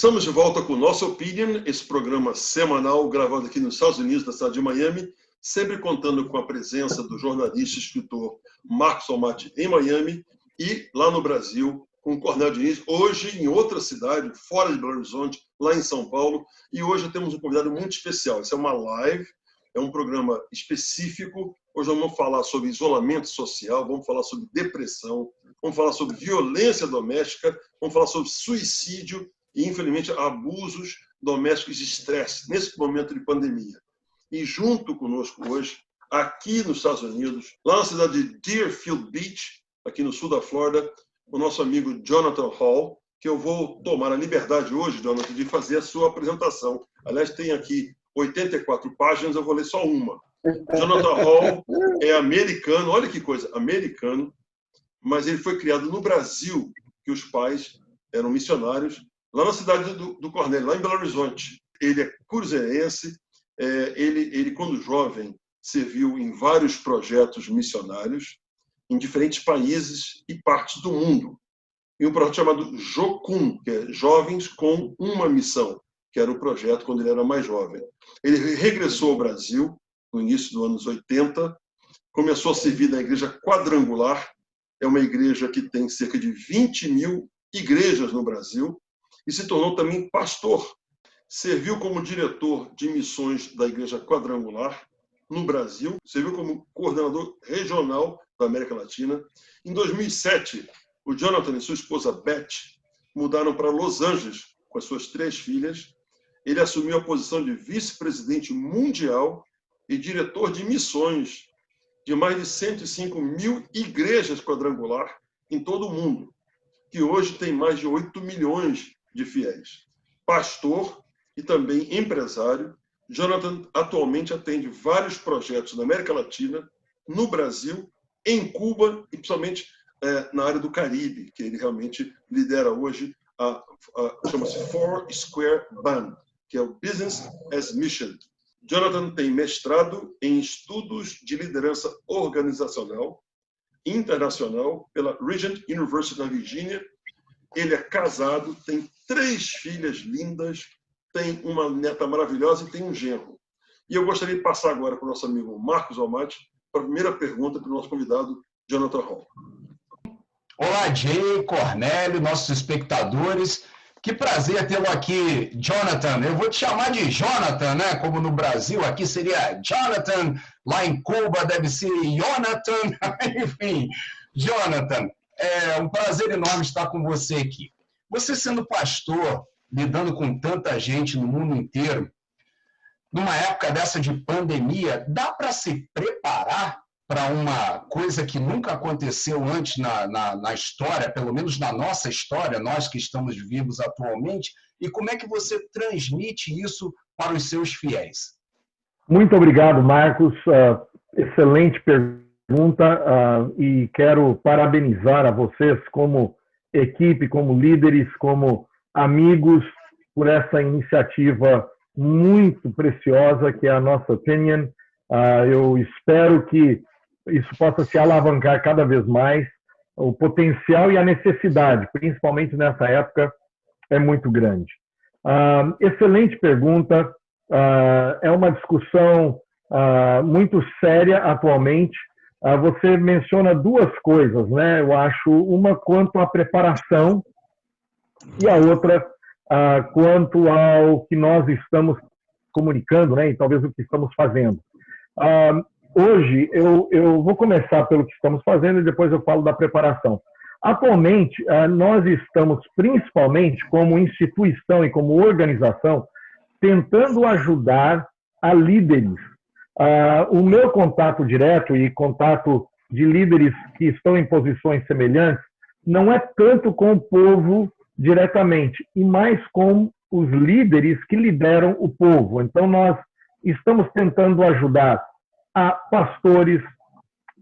Estamos de volta com o Nossa Opinion, esse programa semanal gravado aqui nos Estados Unidos, na cidade de Miami, sempre contando com a presença do jornalista e escritor Marcos Almaty em Miami e lá no Brasil com o Cornélio Diniz, hoje em outra cidade, fora de Belo Horizonte, lá em São Paulo. E hoje temos um convidado muito especial. Isso é uma live, é um programa específico. Hoje vamos falar sobre isolamento social, vamos falar sobre depressão, vamos falar sobre violência doméstica, vamos falar sobre suicídio e, infelizmente, abusos domésticos de estresse, nesse momento de pandemia. E junto conosco hoje, aqui nos Estados Unidos, lá na cidade de Deerfield Beach, aqui no sul da Flórida, o nosso amigo Jonathan Hall, que eu vou tomar a liberdade hoje, Jonathan, de fazer a sua apresentação. Aliás, tem aqui 84 páginas, eu vou ler só uma. Jonathan Hall é americano, olha que coisa, americano, mas ele foi criado no Brasil, que os pais eram missionários, lá na cidade do Cornélio, lá em Belo Horizonte. Ele é cruzeirense, ele, quando jovem, serviu em vários projetos missionários, em diferentes países e partes do mundo. E um projeto chamado Jocum, que é Jovens com uma Missão, que era o projeto quando ele era mais jovem. Ele regressou ao Brasil, no início dos anos 80, começou a servir na Igreja Quadrangular, é uma igreja que tem cerca de 20 mil igrejas no Brasil, e se tornou também pastor. Serviu como diretor de missões da Igreja Quadrangular no Brasil, serviu como coordenador regional da América Latina. Em 2007, o Jonathan e sua esposa Beth mudaram para Los Angeles com as suas 3 filhas. Ele assumiu a posição de vice-presidente mundial e diretor de missões de mais de 105 mil igrejas quadrangular em todo o mundo, que hoje tem mais de 8 milhões de fiéis. Pastor e também empresário, Jonathan atualmente atende vários projetos na América Latina, no Brasil, em Cuba e principalmente na área do Caribe, que ele realmente lidera hoje chama-se Four Square Band, que é o Business as Mission. Jonathan tem mestrado em estudos de liderança organizacional internacional pela Regent University na Virgínia. Ele é casado, tem 3 filhas lindas, tem uma neta maravilhosa e tem um genro. E eu gostaria de passar agora para o nosso amigo Marcos Almaty para a primeira pergunta para o nosso convidado, Jonathan Hall. Olá, Jay, Cornélio, nossos espectadores. Que prazer tê-lo aqui, Jonathan. Eu vou te chamar de Jonathan, né? Como no Brasil, aqui seria Jonathan. Lá em Cuba deve ser Jonathan. Enfim, Jonathan, é um prazer enorme estar com você aqui. Você sendo pastor, lidando com tanta gente no mundo inteiro, numa época dessa de pandemia, dá para se preparar para uma coisa que nunca aconteceu antes na história, pelo menos na nossa história, nós que estamos vivos atualmente, e como é que você transmite isso para os seus fiéis? Muito obrigado, Marcos. Excelente pergunta e quero parabenizar a vocês como equipe, como líderes, como amigos, por essa iniciativa muito preciosa que é a Nossa Opinion. Eu espero que isso possa se alavancar cada vez mais. O potencial e a necessidade, principalmente nessa época, é muito grande. Excelente pergunta. É uma discussão muito séria atualmente. Você menciona 2 coisas, né? Eu acho, uma quanto à preparação e a outra quanto ao que nós estamos comunicando, né? E talvez o que estamos fazendo. Hoje, eu vou começar pelo que estamos fazendo e depois eu falo da preparação. Atualmente, nós estamos, principalmente como instituição e como organização, tentando ajudar a líderes. O meu contato direto e contato de líderes que estão em posições semelhantes não é tanto com o povo diretamente, e mais com os líderes que lideram o povo. Então, nós estamos tentando ajudar a pastores,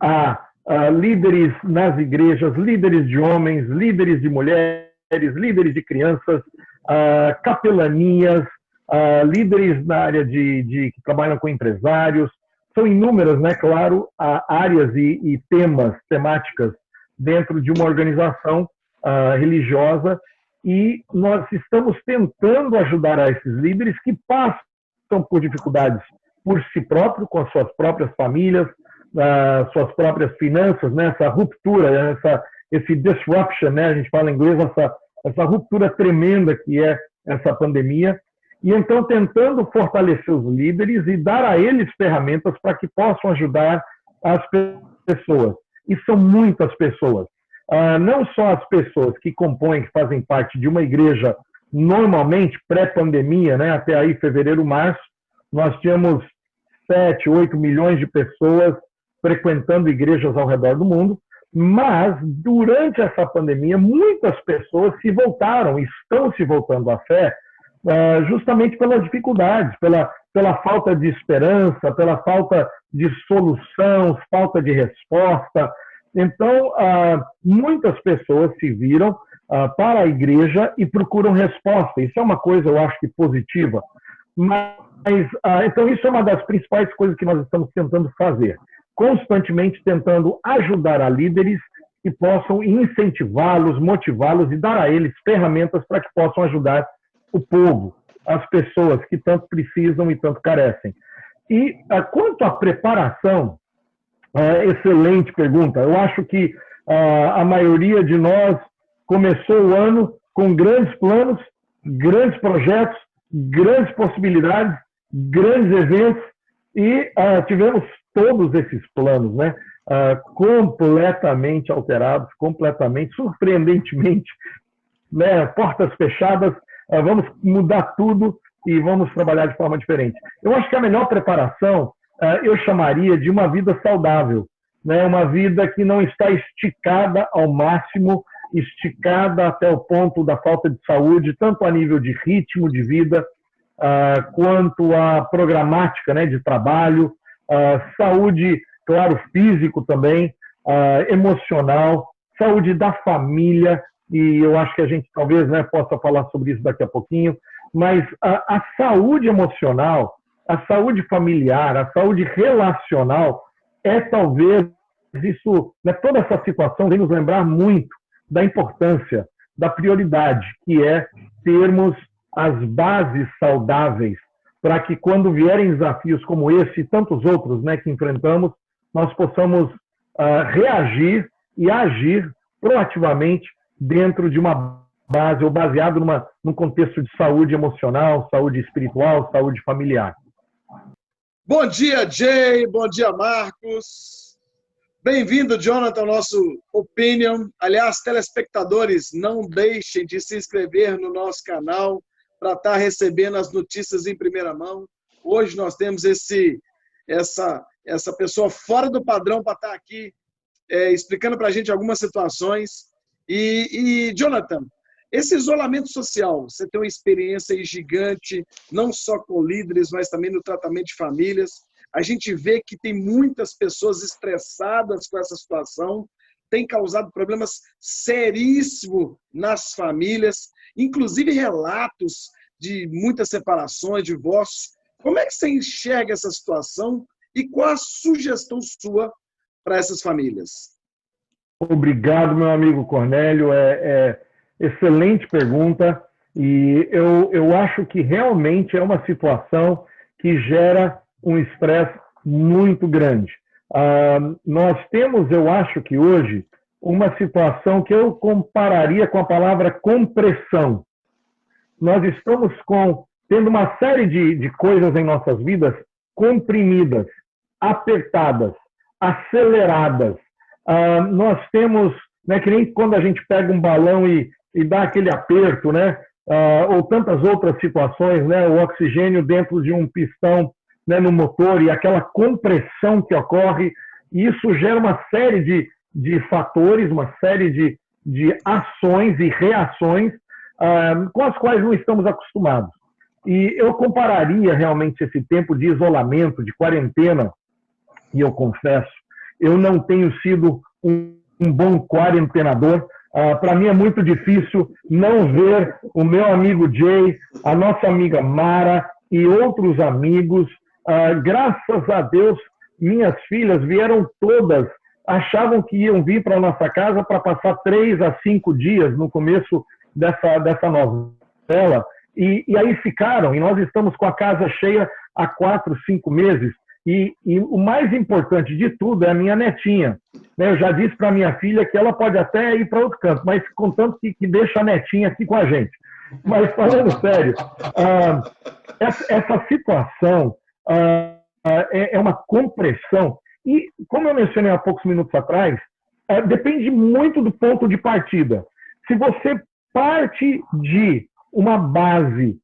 a líderes nas igrejas, líderes de homens, líderes de mulheres, líderes de crianças, capelanias, líderes na área que trabalham com empresários. São inúmeras, né, claro, áreas e temáticas dentro de uma organização religiosa e nós estamos tentando ajudar a esses líderes que passam por dificuldades por si próprios, com as suas próprias famílias, suas próprias finanças, né? Essa ruptura, esse disruption, né? A gente fala em inglês, essa ruptura tremenda que é essa pandemia. E então tentando fortalecer os líderes e dar a eles ferramentas para que possam ajudar as pessoas. E são muitas pessoas. Não só as pessoas que compõem, que fazem parte de uma igreja normalmente pré-pandemia, né? Até aí fevereiro, março, nós tínhamos 7, 8 milhões de pessoas frequentando igrejas ao redor do mundo, mas durante essa pandemia muitas pessoas se voltaram, estão se voltando à fé, justamente pelas dificuldades, pela falta de esperança, pela falta de solução, falta de resposta. Então, muitas pessoas se viram para a igreja e procuram resposta. Isso é uma coisa, eu acho que positiva. Mas, então, isso é uma das principais coisas que nós estamos tentando fazer. Constantemente tentando ajudar a líderes que possam incentivá-los, motivá-los e dar a eles ferramentas para que possam ajudar o povo, as pessoas que tanto precisam e tanto carecem. E quanto à preparação, excelente pergunta. Eu acho que a maioria de nós começou o ano com grandes planos, grandes projetos, grandes possibilidades, grandes eventos e tivemos todos esses planos, né? Completamente alterados, completamente, surpreendentemente, né? Portas fechadas, vamos mudar tudo e vamos trabalhar de forma diferente. Eu acho que a melhor preparação eu chamaria de uma vida saudável, né? Uma vida que não está esticada ao máximo, esticada até o ponto da falta de saúde, tanto a nível de ritmo de vida, quanto a programática, né, de trabalho, saúde, claro, físico também, emocional, saúde da família, e eu acho que a gente talvez, né, possa falar sobre isso daqui a pouquinho, mas a saúde emocional, a saúde familiar, a saúde relacional é talvez isso, né, toda essa situação vem nos lembrar muito da importância, da prioridade, que é termos as bases saudáveis para que quando vierem desafios como esse e tantos outros, né, que enfrentamos, nós possamos reagir e agir proativamente dentro de uma base ou baseado num contexto de saúde emocional, saúde espiritual, saúde familiar. Bom dia, Jay. Bom dia, Marcos. Bem-vindo, Jonathan, ao nosso Opinion. Aliás, telespectadores, não deixem de se inscrever no nosso canal para estar recebendo as notícias em primeira mão. Hoje nós temos essa pessoa fora do padrão para estar aqui explicando para a gente algumas situações. E, Jonathan, esse isolamento social, você tem uma experiência aí gigante, não só com líderes, mas também no tratamento de famílias. A gente vê que tem muitas pessoas estressadas com essa situação, tem causado problemas seríssimos nas famílias, inclusive relatos de muitas separações, divórcios. Como é que você enxerga essa situação e qual a sugestão sua para essas famílias? Obrigado, meu amigo Cornélio. Excelente pergunta. E eu acho que realmente é uma situação que gera um estresse muito grande. Nós temos, eu acho que hoje, uma situação que eu compararia com a palavra compressão. Nós estamos tendo uma série de coisas em nossas vidas comprimidas, apertadas, aceleradas. Nós temos, né, que nem quando a gente pega um balão e dá aquele aperto, né, ou tantas outras situações, né, o oxigênio dentro de um pistão, né, no motor e aquela compressão que ocorre, isso gera uma série de fatores, uma série de ações e reações com as quais não estamos acostumados. E eu compararia realmente esse tempo de isolamento, de quarentena, e eu confesso, eu não tenho sido um bom quarentenador. Para mim é muito difícil não ver o meu amigo Jay, a nossa amiga Mara e outros amigos. Graças a Deus, minhas filhas vieram todas, achavam que iam vir para a nossa casa para passar 3 a 5 dias no começo dessa novela, e aí ficaram, e nós estamos com a casa cheia há 4, 5 meses, e o mais importante de tudo é a minha netinha. Eu já disse para a minha filha que ela pode até ir para outro canto, mas contanto que deixa a netinha aqui com a gente. Mas falando sério, essa situação é uma compressão, e como eu mencionei há poucos minutos atrás, depende muito do ponto de partida. Se você parte de uma base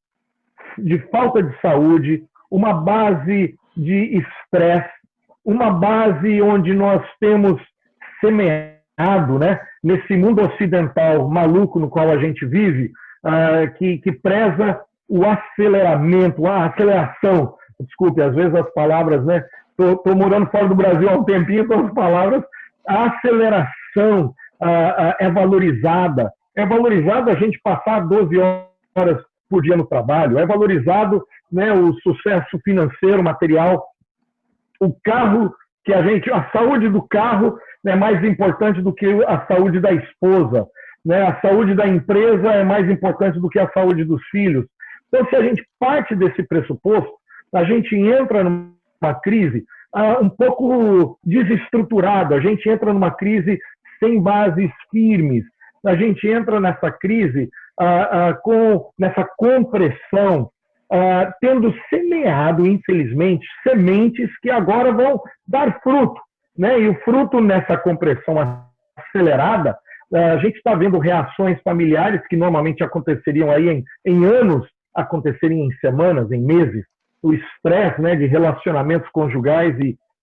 de falta de saúde, uma base de estresse, uma base onde nós temos semeado, né, nesse mundo ocidental maluco no qual a gente vive, que preza o aceleramento, a aceleração. Desculpe, às vezes as palavras, né? Estou morando fora do Brasil há um tempinho, então as palavras, a aceleração é valorizada. É valorizado a gente passar 12 horas por dia no trabalho, é valorizado, né, o sucesso financeiro, material, o carro que a saúde do carro é mais importante do que a saúde da esposa, né? A saúde da empresa é mais importante do que a saúde dos filhos. Então, se a gente parte desse pressuposto, a gente entra numa crise um pouco desestruturada, a gente entra numa crise sem bases firmes, a gente entra nessa crise nessa compressão, tendo semeado, infelizmente, sementes que agora vão dar fruto, né? E o fruto nessa compressão acelerada, a gente está vendo reações familiares que normalmente aconteceriam aí em anos, aconteceriam em semanas, em meses, o estresse, né, de relacionamentos conjugais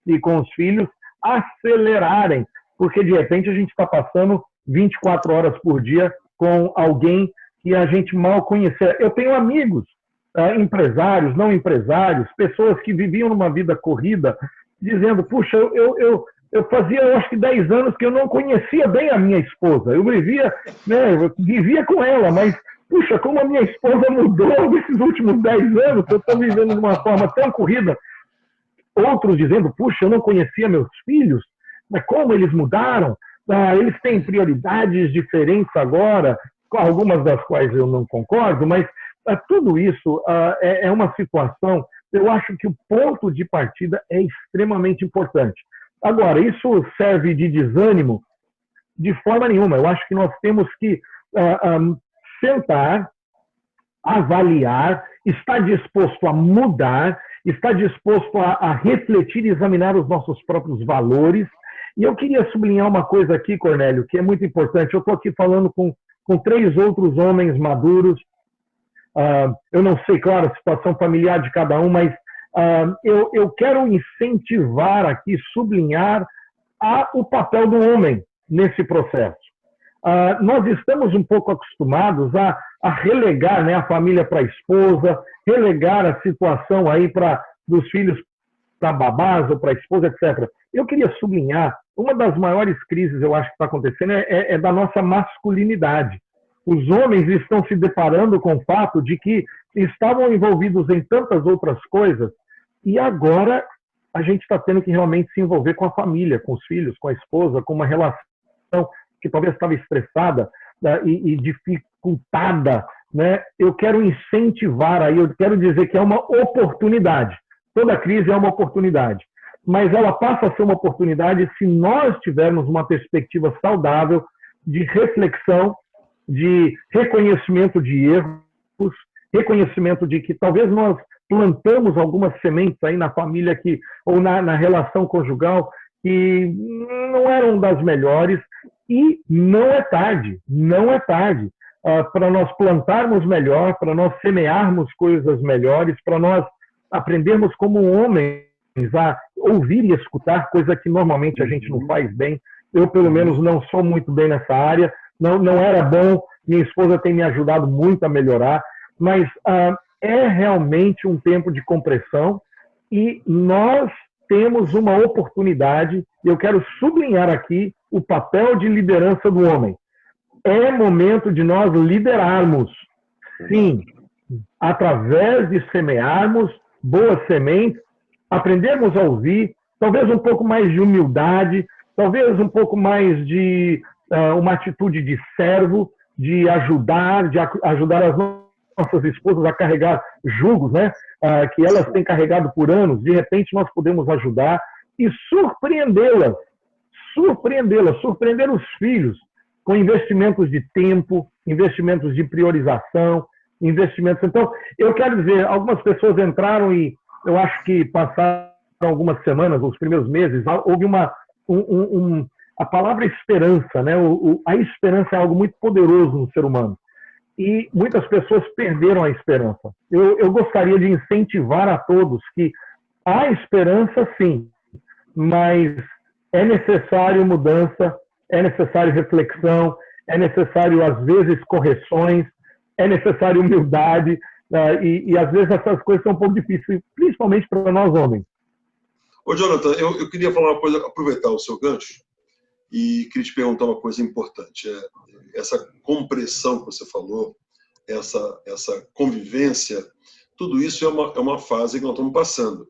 e com os filhos acelerarem, porque de repente a gente está passando 24 horas por dia com alguém que a gente mal conhecia. Eu tenho amigos, empresários, não empresários, pessoas que viviam numa vida corrida, dizendo, puxa, eu fazia, eu acho que 10 anos que eu não conhecia bem a minha esposa. Eu vivia, né, eu vivia com ela, mas, puxa, como a minha esposa mudou nesses últimos 10 anos, eu estou vivendo de uma forma tão corrida. Outros dizendo, puxa, eu não conhecia meus filhos, mas como eles mudaram? Eles têm prioridades diferentes agora, algumas das quais eu não concordo, mas tudo isso é uma situação, eu acho que o ponto de partida é extremamente importante. Agora, isso serve de desânimo? De forma nenhuma. Eu acho que nós temos que sentar, avaliar, estar disposto a mudar, estar disposto a refletir e examinar os nossos próprios valores. E eu queria sublinhar uma coisa aqui, Cornélio, que é muito importante. Eu estou aqui falando com 3 outros homens maduros. Eu não sei, claro, a situação familiar de cada um, mas eu quero incentivar aqui, sublinhar o papel do homem nesse processo. Nós estamos um pouco acostumados a relegar, né, a família para a esposa, relegar a situação aí dos filhos para babás ou para a esposa, etc. Eu queria sublinhar, uma das maiores crises, eu acho que está acontecendo, é da nossa masculinidade. Os homens estão se deparando com o fato de que estavam envolvidos em tantas outras coisas e agora a gente está tendo que realmente se envolver com a família, com os filhos, com a esposa, com uma relação que talvez estava estressada e dificultada, né? Eu quero incentivar aí, eu quero dizer que é uma oportunidade. Toda crise é uma oportunidade, mas ela passa a ser uma oportunidade se nós tivermos uma perspectiva saudável de reflexão, de reconhecimento de erros, reconhecimento de que talvez nós plantamos algumas sementes aí na família ou na relação conjugal que não eram das melhores, e não é tarde para nós plantarmos melhor, para nós semearmos coisas melhores, para nós aprendermos como homens a ouvir e escutar, coisa que normalmente a gente não faz bem. Eu, pelo menos, não sou muito bem nessa área, não era bom, minha esposa tem me ajudado muito a melhorar, mas é realmente um tempo de compressão e nós temos uma oportunidade, e eu quero sublinhar aqui o papel de liderança do homem. É momento de nós liderarmos, sim, através de semearmos boas sementes, aprendermos a ouvir, talvez um pouco mais de humildade, talvez um pouco mais de uma atitude de servo, de ajudar as nossas esposas a carregar jugos, né? Que elas têm carregado por anos. De repente, nós podemos ajudar e surpreendê-las, surpreender os filhos com investimentos de tempo, investimentos de priorização, investimentos. Então, eu quero dizer, algumas pessoas entraram e eu acho que passaram algumas semanas, os primeiros meses, houve a palavra esperança, né? A esperança é algo muito poderoso no ser humano. E muitas pessoas perderam a esperança. Eu gostaria de incentivar a todos que há esperança, sim, mas é necessário mudança, é necessário reflexão, é necessário, às vezes, correções, é necessário humildade, e às vezes essas coisas são um pouco difíceis, principalmente para nós homens. Ô, Jonathan, eu queria falar uma coisa, aproveitar o seu gancho, e queria te perguntar uma coisa importante. Essa compressão que você falou, essa convivência, tudo isso é uma fase que nós estamos passando.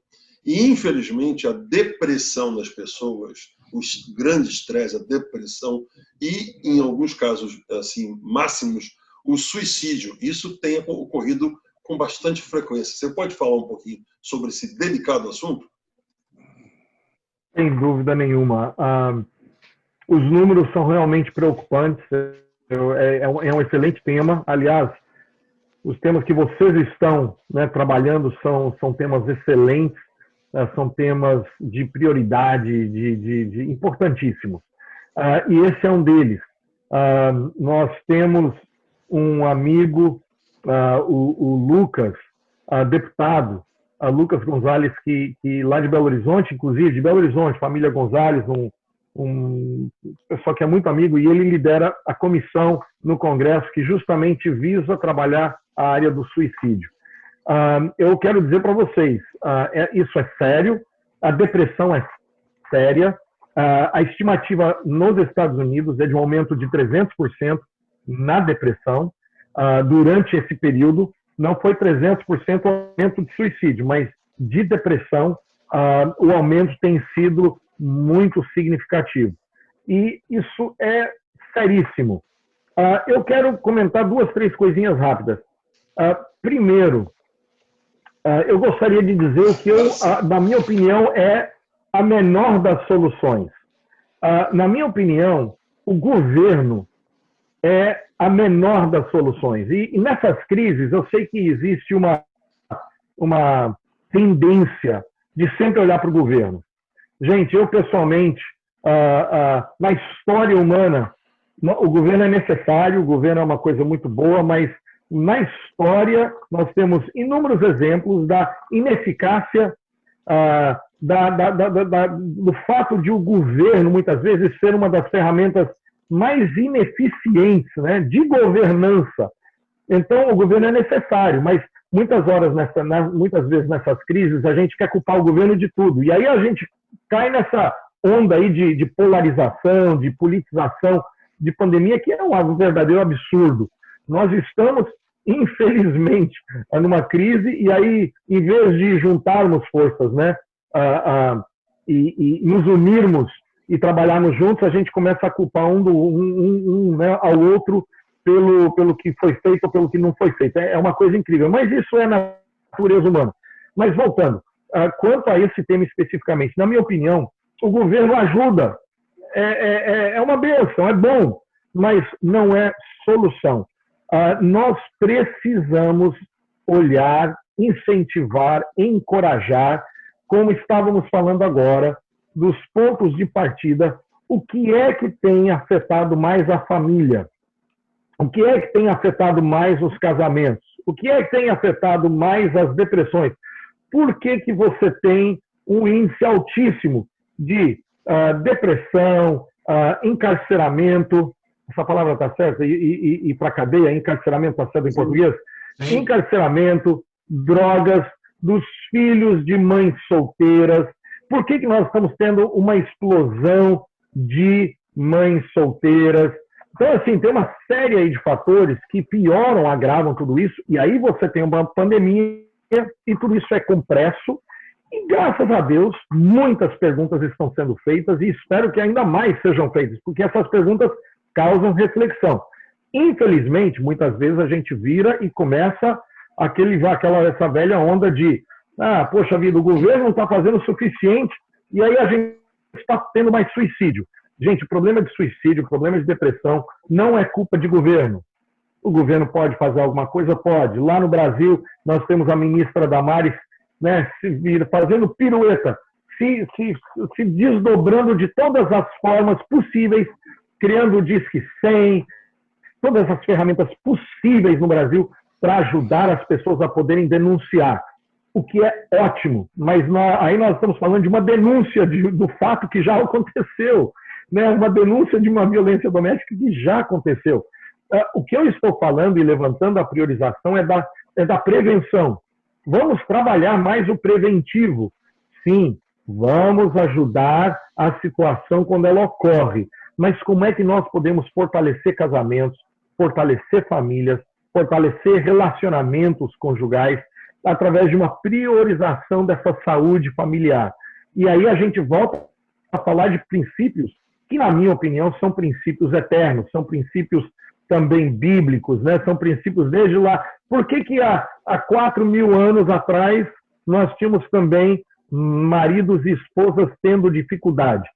E, infelizmente, a depressão das pessoas, os grandes estresse, a depressão e, em alguns casos assim, máximos, o suicídio, isso tem ocorrido com bastante frequência. Você pode falar um pouquinho sobre esse delicado assunto? Sem dúvida nenhuma. Os números são realmente preocupantes. É um excelente tema. Aliás, os temas que vocês estão, né, trabalhando são temas excelentes, são temas de prioridade, de importantíssimos. E esse é um deles. Nós temos um amigo, o Lucas, deputado, Lucas Gonzalez, que lá de Belo Horizonte, inclusive, de Belo Horizonte, família Gonzalez, um pessoal que é muito amigo, e ele lidera a comissão no Congresso que justamente visa trabalhar a área do suicídio. Eu quero dizer para vocês, isso é sério, a depressão é séria, a estimativa nos Estados Unidos é de um aumento de 300% na depressão durante esse período. Não foi 300% o aumento de suicídio, mas de depressão o aumento tem sido muito significativo. E isso é seríssimo. Eu quero comentar 2, 3 coisinhas rápidas. Primeiro, eu gostaria de dizer o que, na minha opinião, é a menor das soluções. Na minha opinião, o governo é a menor das soluções. E nessas crises, eu sei que existe uma tendência de sempre olhar para o governo. Gente, eu pessoalmente, na história humana, o governo é necessário, o governo é uma coisa muito boa, mas na história nós temos inúmeros exemplos da ineficácia, do fato de o governo, muitas vezes, ser uma das ferramentas mais ineficientes, né, de governança. Então, o governo é necessário, mas muitas vezes nessas crises a gente quer culpar o governo de tudo. E aí a gente cai nessa onda aí de polarização, de politização, de pandemia, que é um verdadeiro absurdo. Nós estamos, infelizmente, numa crise, e aí, em vez de juntarmos forças, né, e nos unirmos e trabalharmos juntos, a gente começa a culpar né, ao outro pelo que foi feito ou pelo que não foi feito. É uma coisa incrível, mas isso é na natureza humana. Mas voltando, quanto a esse tema especificamente, na minha opinião, o governo ajuda, é uma bênção, é bom, mas não é solução. Nós precisamos olhar, incentivar, encorajar, como estávamos falando agora, dos pontos de partida, o que é que tem afetado mais a família? O que é que tem afetado mais os casamentos? O que é que tem afetado mais as depressões? Por que você tem um índice altíssimo de depressão, encarceramento, essa palavra está certa, e para a cadeia, encarceramento está certo em português? Sim. Encarceramento, drogas, dos filhos de mães solteiras. Por que nós estamos tendo uma explosão de mães solteiras? Então, assim, tem uma série aí de fatores que pioram, agravam tudo isso, e aí você tem uma pandemia e tudo isso é compresso, e graças a Deus, muitas perguntas estão sendo feitas e espero que ainda mais sejam feitas, porque essas perguntas causam reflexão. infelizmente, muitas vezes a gente vira e começa essa velha onda de poxa vida, o governo não está fazendo o suficiente e aí a gente está tendo mais suicídio. Gente, o problema de suicídio, o problema de depressão não é culpa de governo. O governo pode fazer alguma coisa? Pode. Lá no Brasil, nós temos a ministra Damares, né, fazendo pirueta, se desdobrando de todas as formas possíveis, criando o Disque 100, todas as ferramentas possíveis no Brasil para ajudar as pessoas a poderem denunciar, o que é ótimo, mas aí nós estamos falando de uma denúncia do fato que já aconteceu, né? Uma denúncia de uma violência doméstica que já aconteceu. O que eu estou falando e levantando a priorização é da prevenção. Vamos trabalhar mais o preventivo. Sim, vamos ajudar a situação quando ela ocorre. Mas como é que nós podemos fortalecer casamentos, fortalecer famílias, fortalecer relacionamentos conjugais através de uma priorização dessa saúde familiar? E aí a gente volta a falar de princípios que, na minha opinião, são princípios eternos, são princípios também bíblicos, né? São princípios desde lá. Por que há 4.000 anos atrás nós tínhamos também maridos e esposas tendo dificuldade?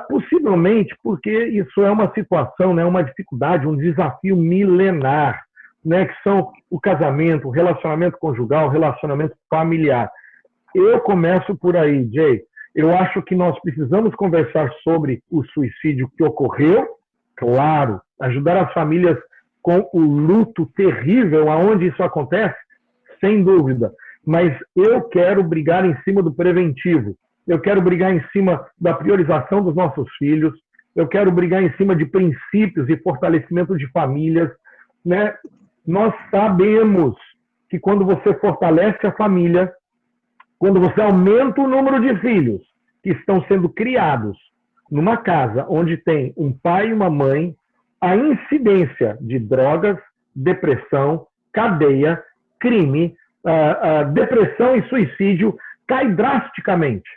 Possivelmente porque isso é uma situação, né? Uma dificuldade, um desafio milenar, né? Que são o casamento, o relacionamento conjugal, o relacionamento familiar. Eu começo por aí, Jay. Eu acho que nós precisamos conversar sobre o suicídio que ocorreu, claro, ajudar as famílias com o luto terrível aonde isso acontece, sem dúvida. Mas eu quero brigar em cima do preventivo. Eu quero brigar em cima da priorização dos nossos filhos. Eu quero brigar em cima de princípios e fortalecimento de famílias, né? Nós sabemos que quando você fortalece a família, quando você aumenta o número de filhos que estão sendo criados numa casa onde tem um pai e uma mãe, a incidência de drogas, depressão, cadeia, crime, depressão e suicídio cai drasticamente.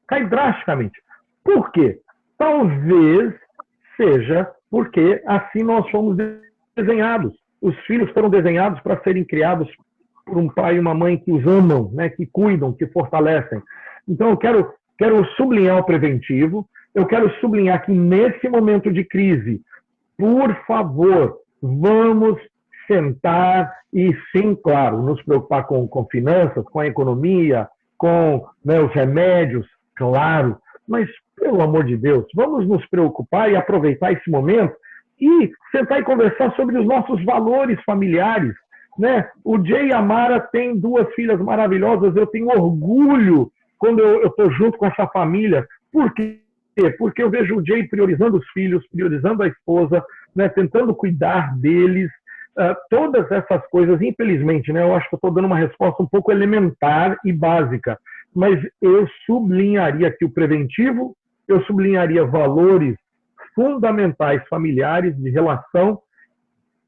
Cai drasticamente. Por quê? Talvez seja porque assim nós fomos desenhados. Os filhos foram desenhados para serem criados por um pai e uma mãe que os amam, né, que cuidam, que fortalecem. Então, eu quero sublinhar o preventivo, eu quero sublinhar que nesse momento de crise, por favor, vamos sentar e, sim, claro, nos preocupar com finanças, com a economia, com, né, os remédios, claro, mas, pelo amor de Deus, vamos nos preocupar e aproveitar esse momento e sentar e conversar sobre os nossos valores familiares, né? O Jay e a Mara têm 2 filhas maravilhosas, eu tenho orgulho quando eu estou junto com essa família. Por quê? Porque eu vejo o Jay priorizando os filhos, priorizando a esposa, né? Tentando cuidar deles, todas essas coisas, infelizmente, né? Eu acho que eu estou dando uma resposta um pouco elementar e básica, mas eu sublinharia aqui o preventivo, eu sublinharia valores fundamentais familiares de relação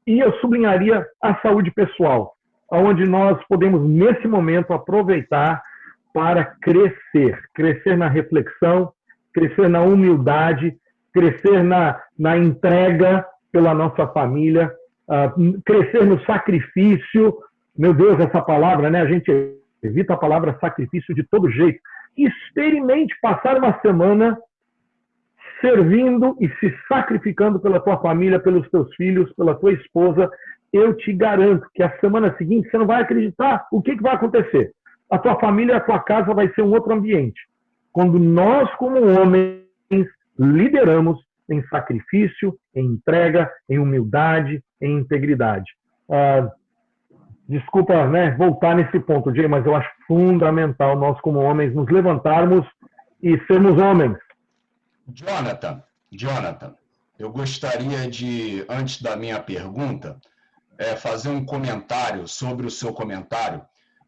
e eu sublinharia a saúde pessoal, onde nós podemos, nesse momento, aproveitar para crescer na reflexão, crescer na humildade, crescer na entrega pela nossa família, crescer no sacrifício. Meu Deus, essa palavra, né? A gente evita a palavra sacrifício de todo jeito. Experimente passar uma semana servindo e se sacrificando pela tua família, pelos teus filhos, pela tua esposa. Eu te garanto que a semana seguinte você não vai acreditar o que vai acontecer. A tua família, a tua casa vai ser um outro ambiente. Quando nós, como homens, lideramos em sacrifício, em entrega, em humildade, em integridade. Desculpa, né, voltar nesse ponto, Jay, mas eu acho fundamental nós, como homens, nos levantarmos e sermos homens. Jonathan, eu gostaria de, antes da minha pergunta, fazer um comentário sobre o seu comentário,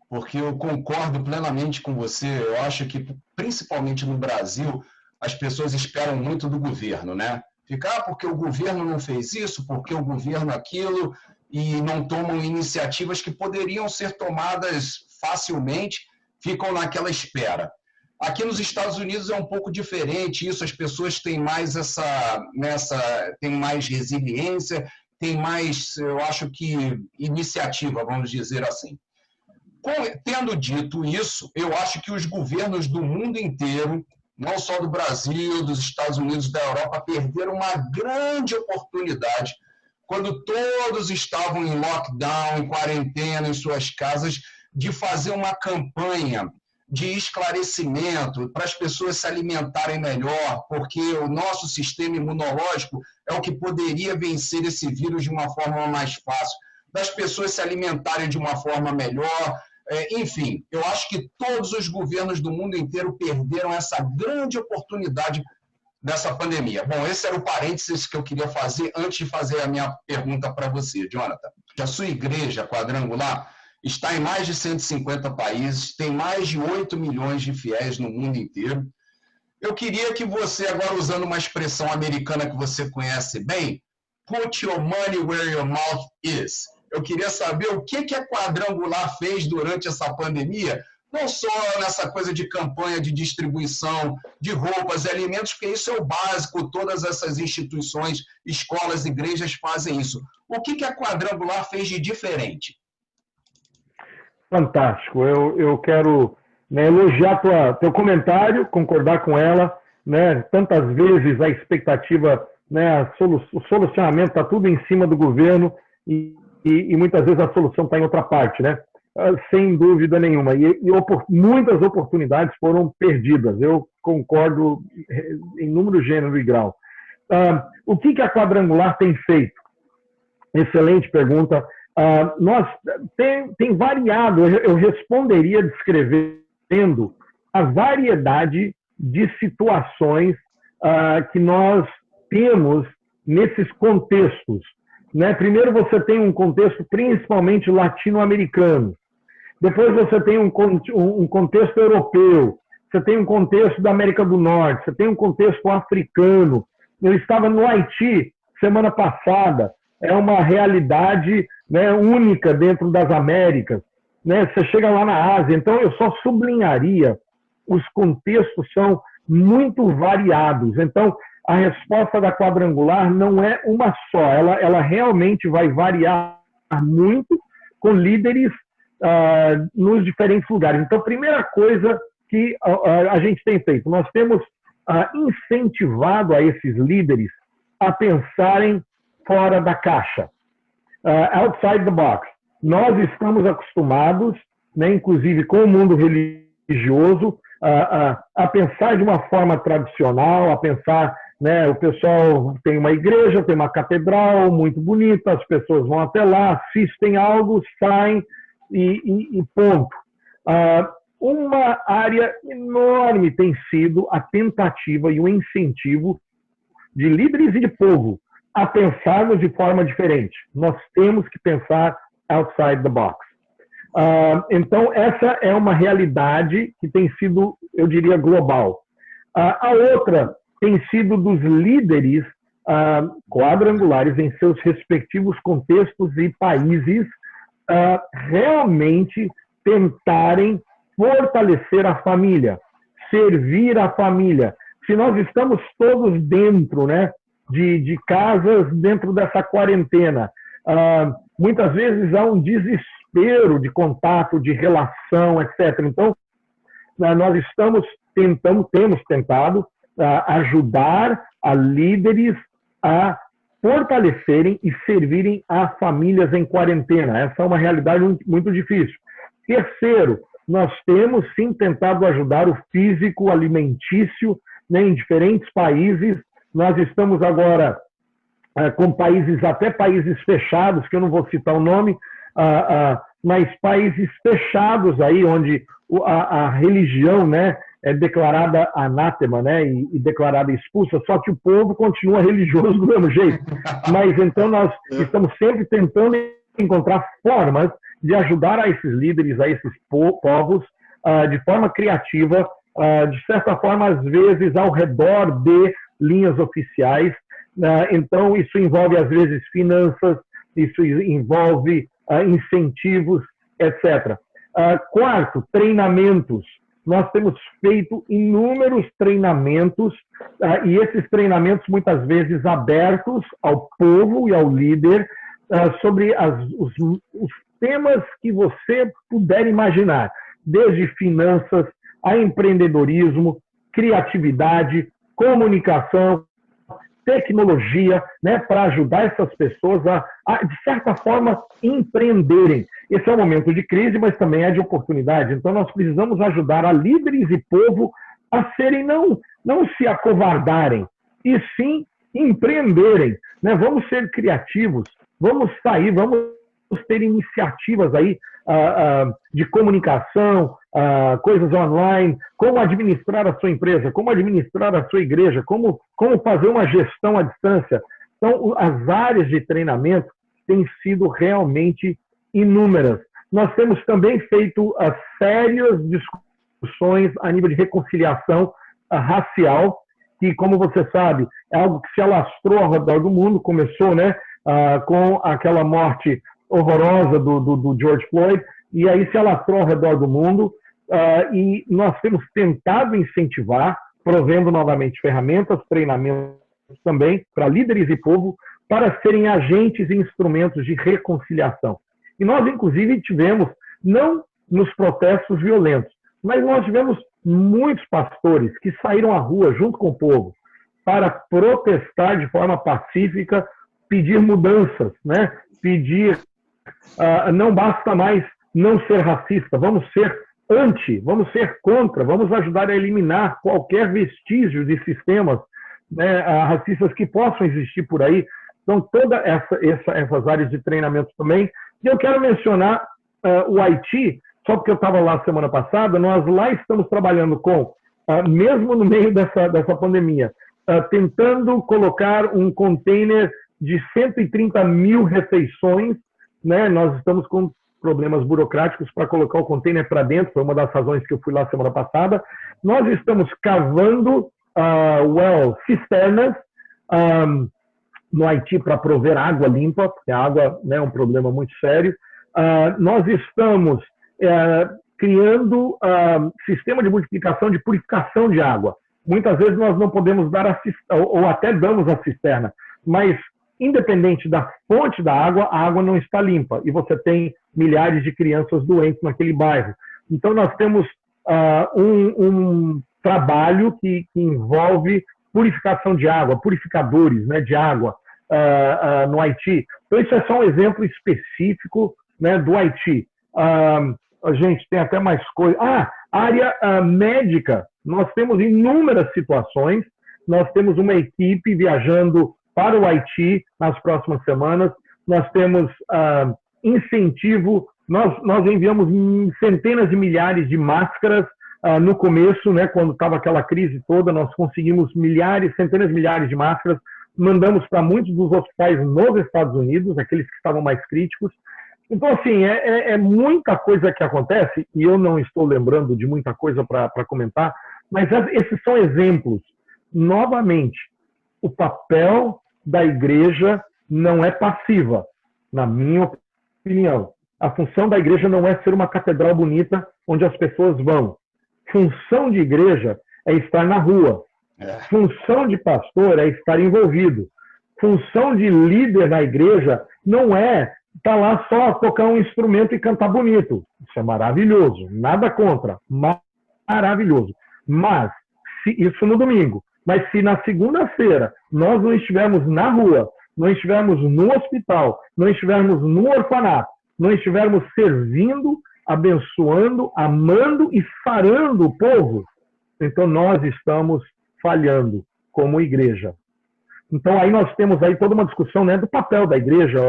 porque eu concordo plenamente com você. Eu acho que, principalmente no Brasil, as pessoas esperam muito do governo, né? Ficar porque o governo não fez isso, porque o governo aquilo, e não tomam iniciativas que poderiam ser tomadas facilmente, ficam naquela espera. Aqui nos Estados Unidos é um pouco diferente isso, as pessoas têm mais têm mais resiliência, tem mais, eu acho que, iniciativa, vamos dizer assim. Tendo dito isso, eu acho que os governos do mundo inteiro, não só do Brasil, dos Estados Unidos, da Europa, perderam uma grande oportunidade quando todos estavam em lockdown, em quarentena, em suas casas, de fazer uma campanha de esclarecimento para as pessoas se alimentarem melhor, porque o nosso sistema imunológico é o que poderia vencer esse vírus de uma forma mais fácil, das pessoas se alimentarem de uma forma melhor. Enfim, eu acho que todos os governos do mundo inteiro perderam essa grande oportunidade dessa pandemia. Bom, esse era o parênteses que eu queria fazer antes de fazer a minha pergunta para você, Jonathan. A sua igreja quadrangular está em mais de 150 países, tem mais de 8 milhões de fiéis no mundo inteiro. Eu queria que você, agora usando uma expressão americana que você conhece bem, put your money where your mouth is. Eu queria saber o que a Quadrangular fez durante essa pandemia, não só nessa coisa de campanha de distribuição de roupas e alimentos, porque isso é o básico, todas essas instituições, escolas, igrejas fazem isso. O que a Quadrangular fez de diferente? Fantástico. Eu quero, né, elogiar teu comentário, concordar com ela. Né? Tantas vezes a expectativa, né, o solucionamento está tudo em cima do governo e muitas vezes a solução está em outra parte, né? Sem dúvida nenhuma. Muitas oportunidades foram perdidas. Eu concordo em número, gênero e grau. O que a Quadrangular tem feito? Excelente pergunta. Nós tem variado, eu responderia descrevendo a variedade de situações que nós temos nesses contextos. Né? Primeiro você tem um contexto principalmente latino-americano, depois você tem um contexto europeu, você tem um contexto da América do Norte, você tem um contexto africano. Eu estava no Haiti semana passada, é uma realidade, né, única dentro das Américas. Né? Você chega lá na Ásia, então eu só sublinharia, os contextos são muito variados. Então, a resposta da Quadrangular não é uma só, ela realmente vai variar muito com líderes nos diferentes lugares. Então, a primeira coisa que a gente tem feito, nós temos incentivado a esses líderes a pensarem fora da caixa, outside the box. Nós estamos acostumados, né, inclusive com o mundo religioso, a pensar de uma forma tradicional, a pensar, né, o pessoal tem uma igreja, tem uma catedral muito bonita, as pessoas vão até lá, assistem algo, saem e ponto. Uma área enorme tem sido a tentativa e o incentivo de líderes e de povo a pensarmos de forma diferente. Nós temos que pensar outside the box. Então, essa é uma realidade que tem sido, eu diria, global. A outra tem sido dos líderes quadrangulares em seus respectivos contextos e países realmente tentarem fortalecer a família, servir a família. Se nós estamos todos dentro, né, de casas, dentro dessa quarentena, muitas vezes há um desespero de contato, de relação, etc. Então, nós temos tentado ajudar a líderes a fortalecerem e servirem a famílias em quarentena. Essa é uma realidade muito difícil. Terceiro, nós temos sim tentado ajudar o físico alimentício, né, em diferentes países. Nós estamos agora com países, até países fechados, que eu não vou citar o nome, mas países fechados aí, onde a religião, né, é declarada anátema, né, e declarada expulsa, só que o povo continua religioso do mesmo jeito. Mas então nós estamos sempre tentando encontrar formas de ajudar a esses líderes, a esses povos, de forma criativa, de certa forma, às vezes, ao redor de linhas oficiais. Então, isso envolve, às vezes, finanças, isso envolve incentivos, etc. Quarto, treinamentos. nós temos feito inúmeros treinamentos, e esses treinamentos muitas vezes abertos ao povo e ao líder, sobre os temas que você puder imaginar, desde finanças a empreendedorismo, criatividade, comunicação, tecnologia, né, para ajudar essas pessoas de certa forma, empreenderem. Esse é um momento de crise, mas também é de oportunidade. Então, nós precisamos ajudar a líderes e povo a serem, não se acovardarem, e sim empreenderem. Né? Vamos ser criativos, vamos sair, vamos ter iniciativas aí de comunicação, coisas online, como administrar a sua empresa, como administrar a sua igreja, como fazer uma gestão à distância. Então, as áreas de treinamento têm sido realmente inúmeras. Nós temos também feito sérias discussões a nível de reconciliação racial, que, como você sabe, é algo que se alastrou ao redor do mundo, começou, né, com aquela morte horrorosa do George Floyd, e aí se alastrou ao redor do mundo, e nós temos tentado incentivar, provendo novamente ferramentas, treinamentos também, para líderes e povo, para serem agentes e instrumentos de reconciliação. E nós, inclusive, tivemos, não nos protestos violentos, mas nós tivemos muitos pastores que saíram à rua junto com o povo para protestar de forma pacífica, pedir mudanças, né? Pedir, não basta mais não ser racista, vamos ser vamos ser contra, vamos ajudar a eliminar qualquer vestígio de sistemas, né, racistas que possam existir por aí. Então, todas essas áreas de treinamento também. E eu quero mencionar o Haiti, só porque eu estava lá semana passada, nós lá estamos trabalhando com, mesmo no meio dessa pandemia, tentando colocar um container de 130 mil refeições, né? Nós estamos com problemas burocráticos para colocar o container para dentro, foi uma das razões que eu fui lá semana passada. Nós estamos cavando cisternas no Haiti para prover água limpa, porque a água, né, é um problema muito sério. Nós estamos criando sistema de multiplicação de purificação de água. Muitas vezes nós não podemos dar ou até damos a cisterna, mas independente da fonte da água, a água não está limpa e você tem milhares de crianças doentes naquele bairro. Então nós temos um trabalho que envolve purificação de água, purificadores, né, de água no Haiti. Então isso é só um exemplo específico, né, do Haiti. A gente tem até mais coisas. Área médica. Nós temos inúmeras situações. Nós temos uma equipe viajando para o Haiti nas próximas semanas. Nós temos incentivo. Nós enviamos centenas de milhares de máscaras no começo, né, quando estava aquela crise toda. Nós conseguimos centenas de milhares de máscaras. Mandamos para muitos dos hospitais nos Estados Unidos, aqueles que estavam mais críticos. Então, assim, é muita coisa que acontece, e eu não estou lembrando de muita coisa para comentar, mas esses são exemplos. Novamente, o papel da igreja não é passiva, na minha opinião. A função da igreja não é ser uma catedral bonita onde as pessoas vão. Função de igreja é estar na rua. Função de pastor é estar envolvido. Função de líder na igreja não é estar lá só tocar um instrumento e cantar bonito. Isso é maravilhoso, nada contra, maravilhoso. Mas, isso no domingo. Mas se na segunda-feira nós não estivermos na rua, não estivermos no hospital, não estivermos no orfanato, não estivermos servindo, abençoando, amando e sarando o povo, então nós estamos falhando como igreja. Então aí nós temos aí toda uma discussão, né, do papel da igreja,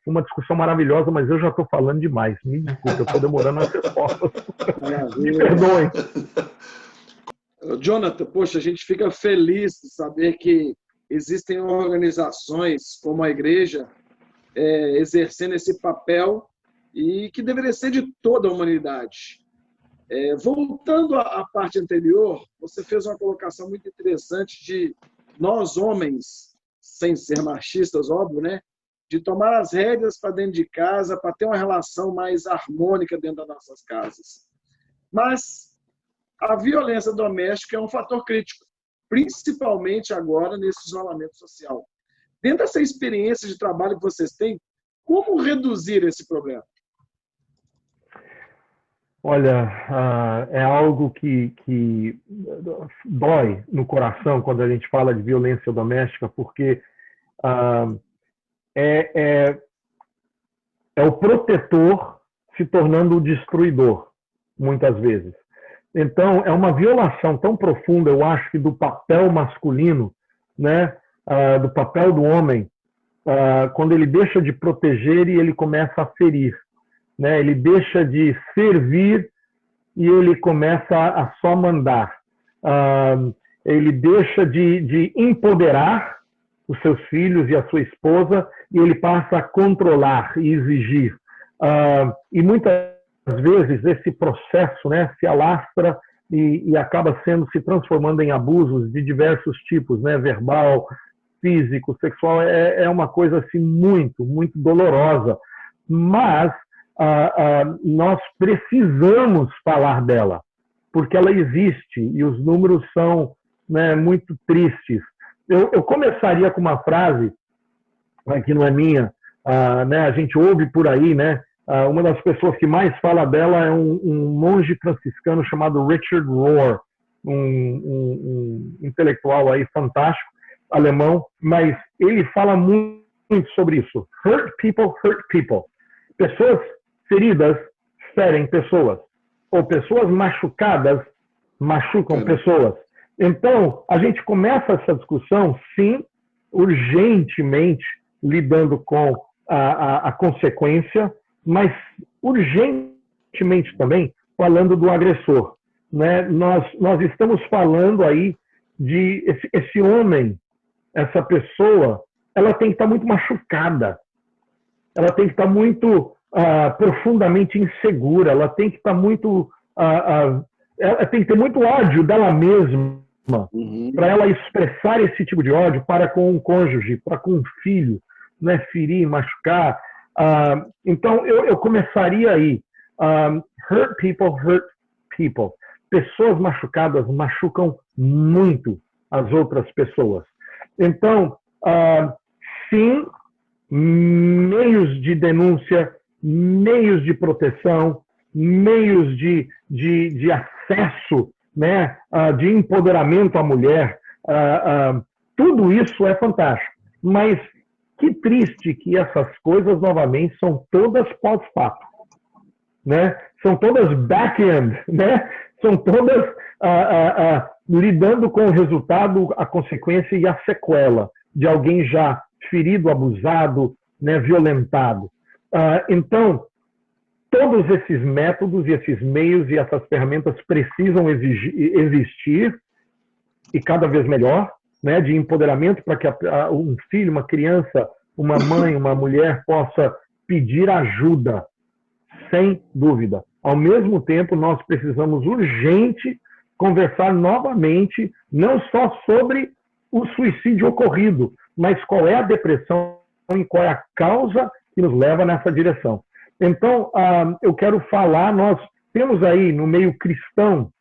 uma discussão maravilhosa, mas eu já estou falando demais. Me desculpe, eu estou demorando nas respostas. Me perdoem. Jonathan, poxa, a gente fica feliz de saber que existem organizações como a igreja exercendo esse papel e que deveria ser de toda a humanidade. Voltando à parte anterior, você fez uma colocação muito interessante de nós, homens, sem ser machistas, óbvio, né? De tomar as rédeas para dentro de casa, para ter uma relação mais harmônica dentro das nossas casas. Mas a violência doméstica é um fator crítico, principalmente agora nesse isolamento social. Dentro dessa experiência de trabalho que vocês têm, como reduzir esse problema? Olha, é algo que dói no coração quando a gente fala de violência doméstica, porque é o protetor se tornando o destruidor, muitas vezes. Então, é uma violação tão profunda, eu acho, que do papel masculino, né, do papel do homem, quando ele deixa de proteger e ele começa a ferir. Né? Ele deixa de servir e ele começa a só mandar. Ele deixa de empoderar os seus filhos e a sua esposa e ele passa a controlar e exigir. E muitas vezes esse processo, né, se alastra e acaba se transformando em abusos de diversos tipos, né, verbal, físico, sexual. É uma coisa assim, muito, muito dolorosa. Mas nós precisamos falar dela, porque ela existe e os números são, né, muito tristes. Eu começaria com uma frase, que não é minha, né, a gente ouve por aí, né, uma das pessoas que mais fala dela é um monge franciscano chamado Richard Rohr, um intelectual aí fantástico, alemão, mas ele fala muito sobre isso. Hurt people. Pessoas feridas ferem pessoas, ou pessoas machucadas machucam pessoas. Então, a gente começa essa discussão, sim, urgentemente lidando com a consequência, mas urgentemente também falando do agressor. Né? Nós estamos falando aí de esse homem, essa pessoa, ela tem que estar muito machucada, ela tem que estar muito profundamente insegura, ela tem que estar muito, ela tem que ter muito ódio dela mesma, para ela expressar esse tipo de ódio para com um cônjuge, para com um filho, né, ferir, machucar. Então eu começaria aí. Hurt people. Pessoas machucadas machucam muito as outras pessoas. Então, sim, meios de denúncia, meios de proteção, meios de acesso, né, de empoderamento à mulher, tudo isso é fantástico. Mas que triste que essas coisas, novamente, são todas pós-fato, né? São todas back-end, né? São todas lidando com o resultado, a consequência e a sequela de alguém já ferido, abusado, né, violentado. Então, todos esses métodos e esses meios e essas ferramentas precisam existir e cada vez melhor, né, de empoderamento para que um filho, uma criança, uma mãe, uma mulher possa pedir ajuda, sem dúvida. Ao mesmo tempo, nós precisamos urgente conversar novamente, não só sobre o suicídio ocorrido, mas qual é a depressão e qual é a causa que nos leva nessa direção. Então, eu quero falar, nós temos aí no meio cristão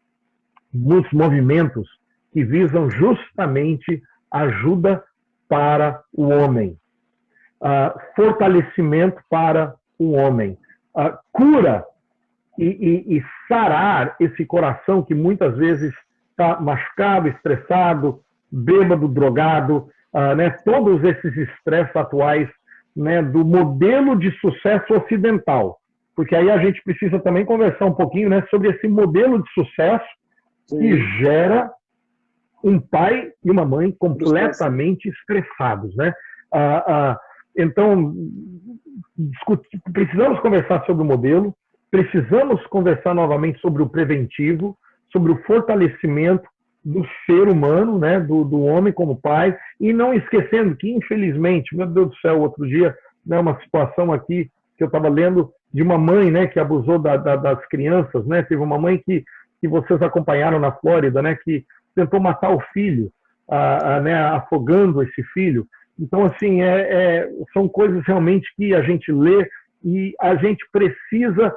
muitos movimentos que visam justamente ajuda para o homem, fortalecimento para o homem, cura e sarar esse coração que muitas vezes está machucado, estressado, bêbado, drogado, né, todos esses estresses atuais, né, do modelo de sucesso ocidental. Porque aí a gente precisa também conversar um pouquinho, né, sobre esse modelo de sucesso que gera um pai e uma mãe completamente estressados. Né? Então, precisamos conversar sobre o modelo, precisamos conversar novamente sobre o preventivo, sobre o fortalecimento do ser humano, né, do homem como pai, e não esquecendo que, infelizmente, meu Deus do céu, outro dia, né, uma situação aqui que eu estava lendo de uma mãe, né, que abusou das crianças, né, teve uma mãe que vocês acompanharam na Flórida, né, que tentou matar o filho, né, afogando esse filho. Então, assim, são coisas realmente que a gente lê e a gente precisa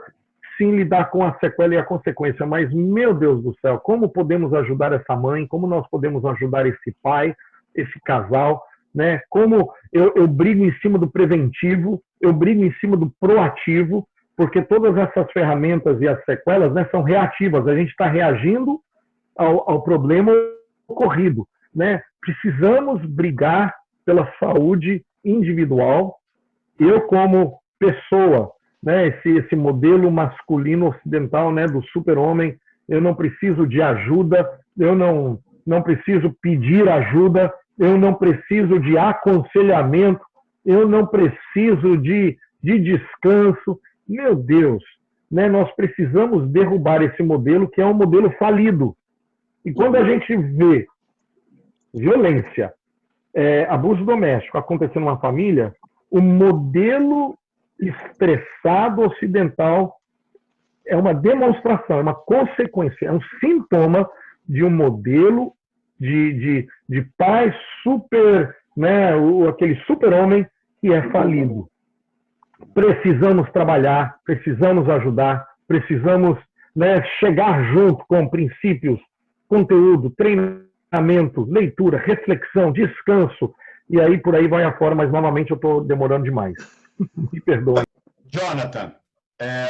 sim lidar com a sequela e a consequência, mas, meu Deus do céu, como podemos ajudar essa mãe, como nós podemos ajudar esse pai, esse casal, né? Como eu brigo em cima do preventivo, eu brigo em cima do proativo, porque todas essas ferramentas e as sequelas, né, são reativas, a gente está reagindo ao problema ocorrido, né? Precisamos brigar pela saúde individual. Eu, como pessoa, né, esse modelo masculino ocidental, né, do super-homem, eu não preciso de ajuda, eu não preciso pedir ajuda, eu não preciso de aconselhamento, eu não preciso de descanso. Meu Deus, né, nós precisamos derrubar esse modelo, que é um modelo falido. E quando a gente vê violência, abuso doméstico acontecendo numa família, o modelo estressado ocidental é uma demonstração, é uma consequência, é um sintoma de um modelo de pai super, né, aquele super-homem que é falido. Precisamos trabalhar, precisamos ajudar, precisamos, né, chegar junto com princípios, conteúdo, treinamento, leitura, reflexão, descanso, e aí por aí vai afora, mas novamente eu estou demorando demais. Me perdoe. Jonathan,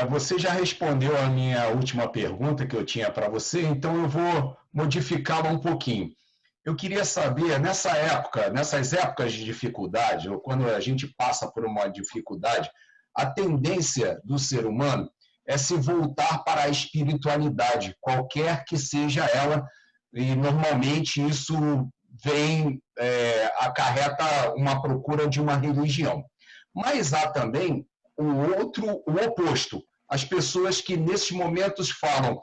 você já respondeu a minha última pergunta que eu tinha para você, então eu vou modificá-la um pouquinho. Eu queria saber, nessas épocas de dificuldade, ou quando a gente passa por uma dificuldade, a tendência do ser humano é se voltar para a espiritualidade, qualquer que seja ela, e normalmente isso acarreta uma procura de uma religião. Mas há também o oposto. As pessoas que nesses momentos falam,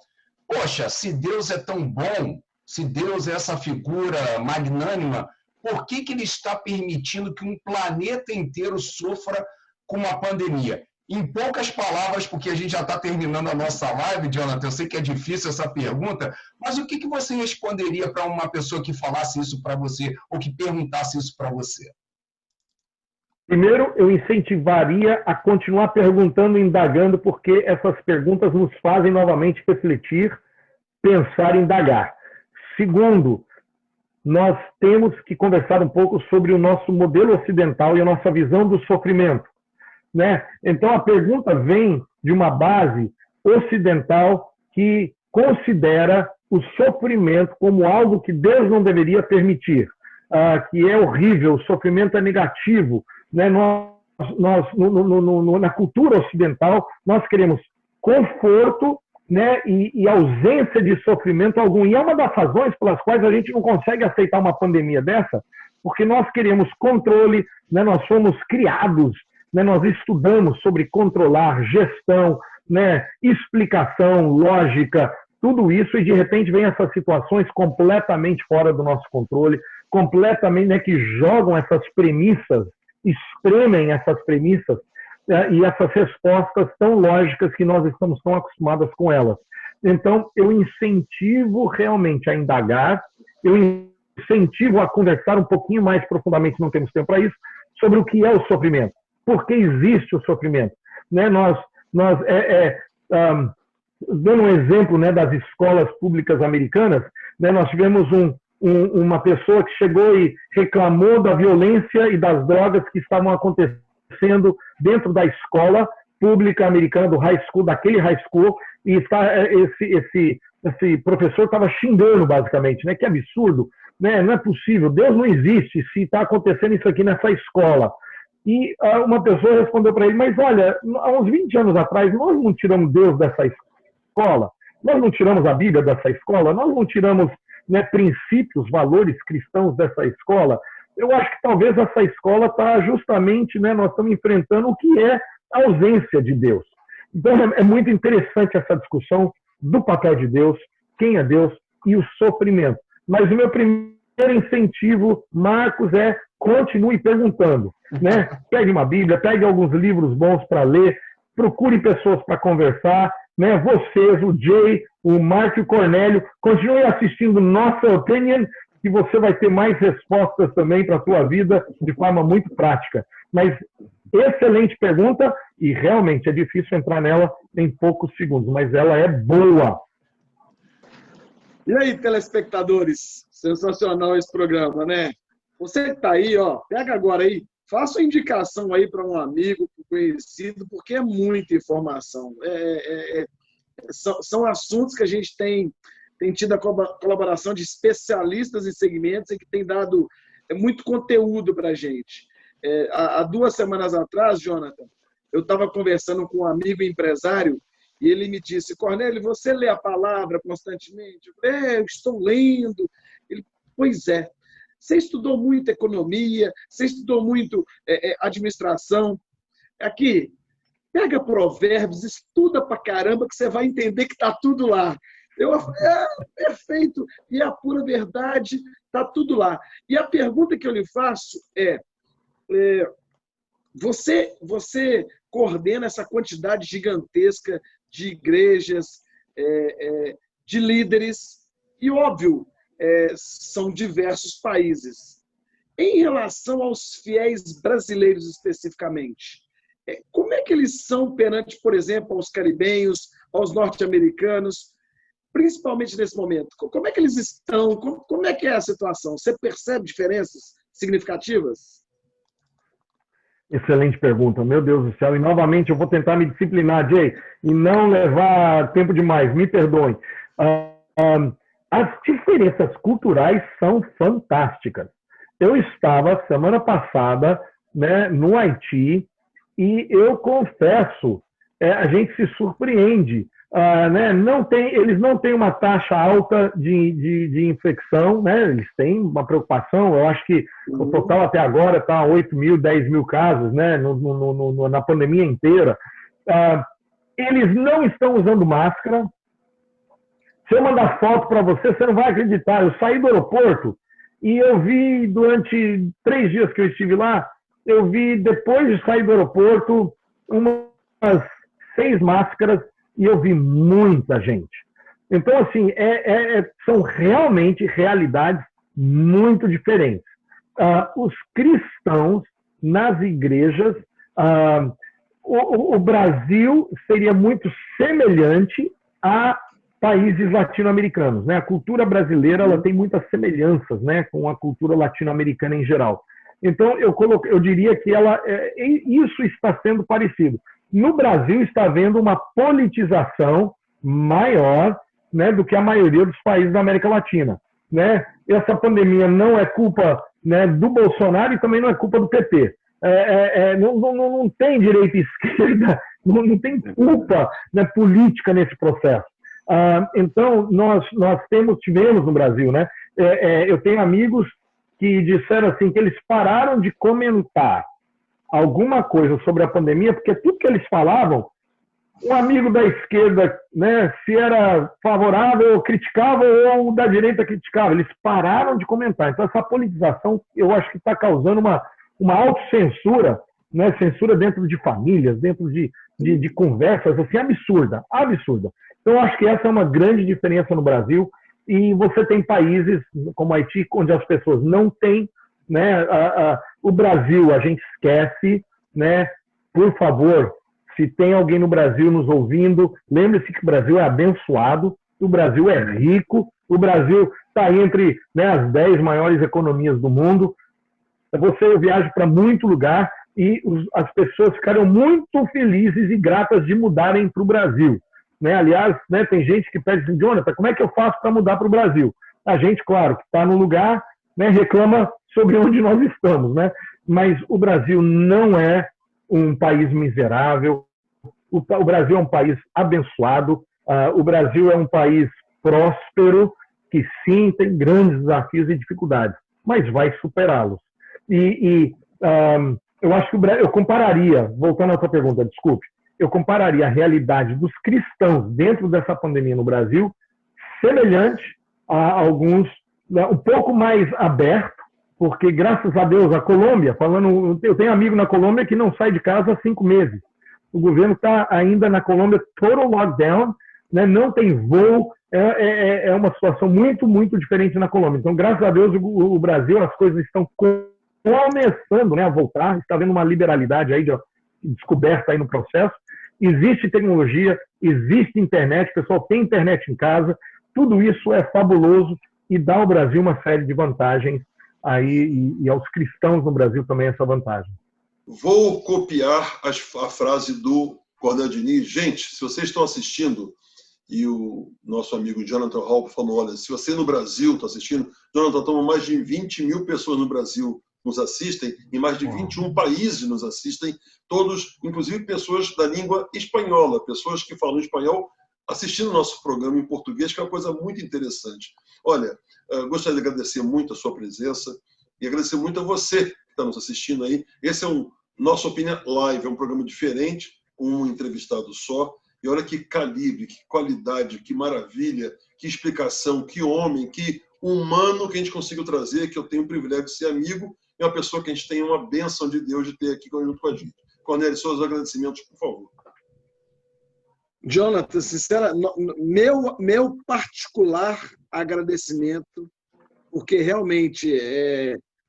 poxa, se Deus é tão bom, se Deus é essa figura magnânima, por que Ele está permitindo que um planeta inteiro sofra com uma pandemia? Em poucas palavras, porque a gente já está terminando a nossa live, Jonathan, eu sei que é difícil essa pergunta, mas o que você responderia para uma pessoa que falasse isso para você, ou que perguntasse isso para você? Primeiro, eu incentivaria a continuar perguntando e indagando, porque essas perguntas nos fazem novamente refletir, pensar e indagar. Segundo, nós temos que conversar um pouco sobre o nosso modelo ocidental e a nossa visão do sofrimento, né? Então, a pergunta vem de uma base ocidental que considera o sofrimento como algo que Deus não deveria permitir, que é horrível, o sofrimento é negativo, né? Na cultura ocidental, nós queremos conforto, né, e ausência de sofrimento algum. E é uma das razões pelas quais a gente não consegue aceitar uma pandemia dessa, porque nós queremos controle, né, nós fomos criados, né, nós estudamos sobre controlar, gestão, né, explicação, lógica, tudo isso, e de repente vem essas situações completamente fora do nosso controle, completamente, né, que jogam essas premissas, espremem essas premissas, e essas respostas tão lógicas que nós estamos tão acostumados com elas. Então, eu incentivo realmente a indagar, eu incentivo a conversar um pouquinho mais profundamente, não temos tempo para isso, sobre o que é o sofrimento, por que existe o sofrimento. Né? Dando um exemplo, né, das escolas públicas americanas, né, nós tivemos uma pessoa que chegou e reclamou da violência e das drogas que estavam acontecendo dentro da escola pública americana, do high school, daquele high school, e esse professor estava xingando, basicamente, né? Que absurdo, né? Não é possível, Deus não existe se está acontecendo isso aqui nessa escola. E uma pessoa respondeu para ele, mas olha, há uns 20 anos atrás, nós não tiramos Deus dessa escola, nós não tiramos a Bíblia dessa escola, nós não tiramos, né, princípios, valores cristãos dessa escola. Eu acho que talvez essa escola está justamente, né, nós estamos enfrentando o que é a ausência de Deus. Então é muito interessante essa discussão do papel de Deus, quem é Deus e o sofrimento. Mas o meu primeiro incentivo, Marcos, é continue perguntando, né? Pegue uma Bíblia, pegue alguns livros bons para ler, procure pessoas para conversar, né? Vocês, o Jay, o Marco e o Cornélio, continue assistindo Nossa Opinion, que você vai ter mais respostas também para a sua vida de forma muito prática. Mas excelente pergunta, e realmente é difícil entrar nela em poucos segundos, mas ela é boa. E aí, telespectadores? Sensacional esse programa, né? Você que está aí, ó, pega agora aí, faça uma indicação aí para um amigo, para um conhecido, porque é muita informação. São assuntos que a gente tem tido a colaboração de especialistas em segmentos e que tem dado muito conteúdo para a gente. Há 2 semanas atrás, Jonathan, eu estava conversando com um amigo empresário e ele me disse: Cornélio, você lê a palavra constantemente? Eu falei: eu estou lendo. Ele: pois é. Você estudou muito economia, você estudou muito administração. Aqui, pega Provérbios, estuda pra caramba que você vai entender que está tudo lá. Eu falei: perfeito, e é a pura verdade, está tudo lá. E a pergunta que eu lhe faço você coordena essa quantidade gigantesca de igrejas, de líderes, e, óbvio, são diversos países. Em relação aos fiéis brasileiros especificamente, como é que eles são perante, por exemplo, aos caribenhos, aos norte-americanos, principalmente nesse momento? Como é que eles estão? Como é que é a situação? Você percebe diferenças significativas? Excelente pergunta, meu Deus do céu. E novamente eu vou tentar me disciplinar, Jay, e não levar tempo demais, me perdoem. As diferenças culturais são fantásticas. Eu estava semana passada, né, no Haiti, e eu confesso, a gente se surpreende. Né, eles não têm uma taxa alta de infecção, né, eles têm uma preocupação. Eu acho que o total até agora está 8 mil, 10 mil casos, né, na pandemia inteira. Eles não estão usando máscara. Se eu mandar foto para você, você não vai acreditar. Eu saí do aeroporto e eu vi, durante 3 dias que eu estive lá, eu vi, depois de sair do aeroporto, umas 6 máscaras, e eu vi muita gente. Então, assim, são realmente realidades muito diferentes. Os cristãos nas igrejas, o Brasil seria muito semelhante a países latino-americanos, né? A cultura brasileira, ela tem muitas semelhanças, né, com a cultura latino-americana em geral. Então, eu diria que isso está sendo parecido. No Brasil está havendo uma politização maior, né, do que a maioria dos países da América Latina, né? Essa pandemia não é culpa, né, do Bolsonaro e também não é culpa do PT. Não tem direita e esquerda, não tem culpa, né, política nesse processo. Então, nós tivemos no Brasil, né? Eu tenho amigos que disseram assim que eles pararam de comentar alguma coisa sobre a pandemia, porque tudo que eles falavam, um amigo da esquerda, né, se era favorável, criticava, ou da direita criticava. Eles pararam de comentar. Então, essa politização, eu acho que está causando uma autocensura, né, censura dentro de famílias, dentro de conversas, assim, absurda. Então, eu acho que essa é uma grande diferença no Brasil, e você tem países como Haiti, onde as pessoas não têm, né, o Brasil, a gente esquece, né? Por favor, se tem alguém no Brasil nos ouvindo, lembre-se que o Brasil é abençoado, o Brasil é rico, o Brasil está entre, né, as 10 maiores economias do mundo. Você viaja para muito lugar e as pessoas ficaram muito felizes e gratas de mudarem para o Brasil, né? Aliás, né, tem gente que pede assim: Jonathan, como é que eu faço para mudar para o Brasil? A gente, claro, que está no lugar, né, reclama sobre onde nós estamos, né? Mas o Brasil não é um país miserável. O Brasil é um país abençoado. O Brasil é um país próspero, que sim, tem grandes desafios e dificuldades, mas vai superá-los. Eu acho que eu compararia, voltando à sua pergunta, desculpe, eu compararia a realidade dos cristãos dentro dessa pandemia no Brasil semelhante a alguns, né, um pouco mais aberto, porque, graças a Deus, a Colômbia, eu tenho amigo na Colômbia que não sai de casa há 5 meses. O governo está ainda na Colômbia total lockdown, né, não tem voo, é uma situação muito, muito diferente na Colômbia. Então, graças a Deus, o Brasil, as coisas estão começando, né, a voltar, está havendo uma liberalidade aí descoberta aí no processo. Existe tecnologia, existe internet, o pessoal tem internet em casa, tudo isso é fabuloso e dá ao Brasil uma série de vantagens aí, e aos cristãos no Brasil também essa vantagem. Vou copiar a frase do Cornélio Diniz. Gente, se vocês estão assistindo, e o nosso amigo Jonathan Hall falou, olha, se você no Brasil está assistindo, Jonathan, estamos mais de 20 mil pessoas no Brasil nos assistem, em mais de 21 países nos assistem, todos, inclusive pessoas da língua espanhola, pessoas que falam espanhol, assistindo o nosso programa em português, que é uma coisa muito interessante. Olha, gostaria de agradecer muito a sua presença e agradecer muito a você que está nos assistindo aí. Esse é Nossa Opinião Live, é um programa diferente, um entrevistado só. E olha que calibre, que qualidade, que maravilha, que explicação, que homem, que humano que a gente conseguiu trazer, que eu tenho o privilégio de ser amigo, e uma pessoa que a gente tem uma bênção de Deus de ter aqui junto com a gente. Cornélio, seus agradecimentos, por favor. Jonathan, sinceramente, meu particular agradecimento, porque realmente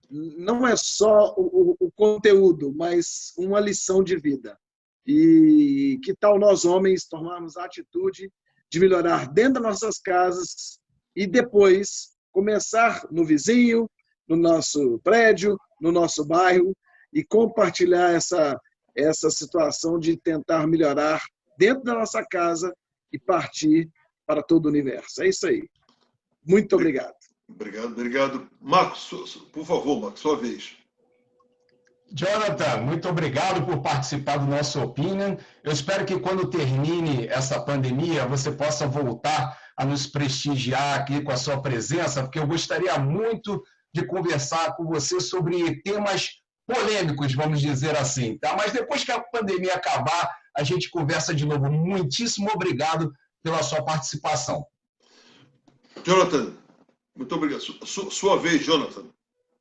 não é só o conteúdo, mas uma lição de vida. E que tal nós, homens, tomarmos a atitude de melhorar dentro das nossas casas e depois começar no vizinho, no nosso prédio, no nosso bairro e compartilhar essa situação de tentar melhorar dentro da nossa casa e partir para todo o universo. É isso aí. Muito obrigado. Obrigado. Marcos, por favor, Marcos, sua vez. Jonathan, muito obrigado por participar do nosso Opinion. Eu espero que quando termine essa pandemia, você possa voltar a nos prestigiar aqui com a sua presença, porque eu gostaria muito de conversar com você sobre temas polêmicos, vamos dizer assim, tá? Mas depois que a pandemia acabar, a gente conversa de novo. Muitíssimo obrigado pela sua participação. Jonathan, muito obrigado. Sua vez, Jonathan.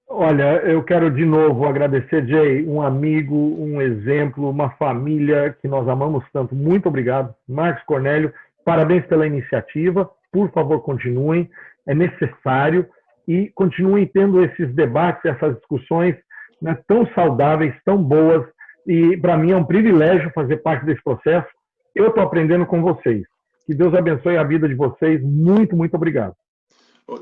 Olha, eu quero de novo agradecer, Jay, um amigo, um exemplo, uma família que nós amamos tanto. Muito obrigado. Marcos, Cornélio, parabéns pela iniciativa. Por favor, continuem. É necessário. E continuem tendo esses debates, essas discussões, né, tão saudáveis, tão boas. E para mim é um privilégio fazer parte desse processo. Eu estou aprendendo com vocês. Que Deus abençoe a vida de vocês. Muito, muito obrigado.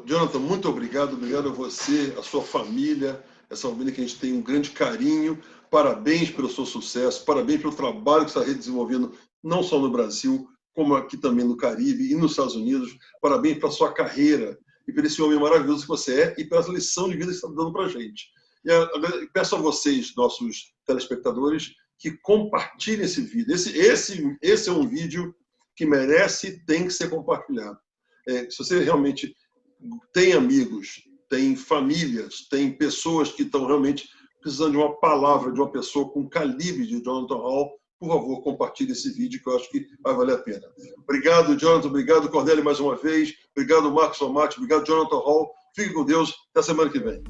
Jonathan, muito obrigado. Obrigado a você, a sua família, essa família que a gente tem um grande carinho. Parabéns pelo seu sucesso, parabéns pelo trabalho que você está desenvolvendo, não só no Brasil, como aqui também no Caribe e nos Estados Unidos. Parabéns pela sua carreira e por esse homem maravilhoso que você é e pela lição de vida que você está dando para a gente. E peço a vocês, nossos telespectadores, que compartilhem esse vídeo. Esse é um vídeo que merece, tem que ser compartilhado. Se você realmente tem amigos, tem famílias, tem pessoas que estão realmente precisando de uma palavra, de uma pessoa com calibre de Jonathan Hall, por favor, compartilhe esse vídeo que eu acho que vai valer a pena. Obrigado, Jonathan. Obrigado, Cornélio, mais uma vez. Obrigado, Marcos Somati. Obrigado, Jonathan Hall. Fique com Deus. Até semana que vem.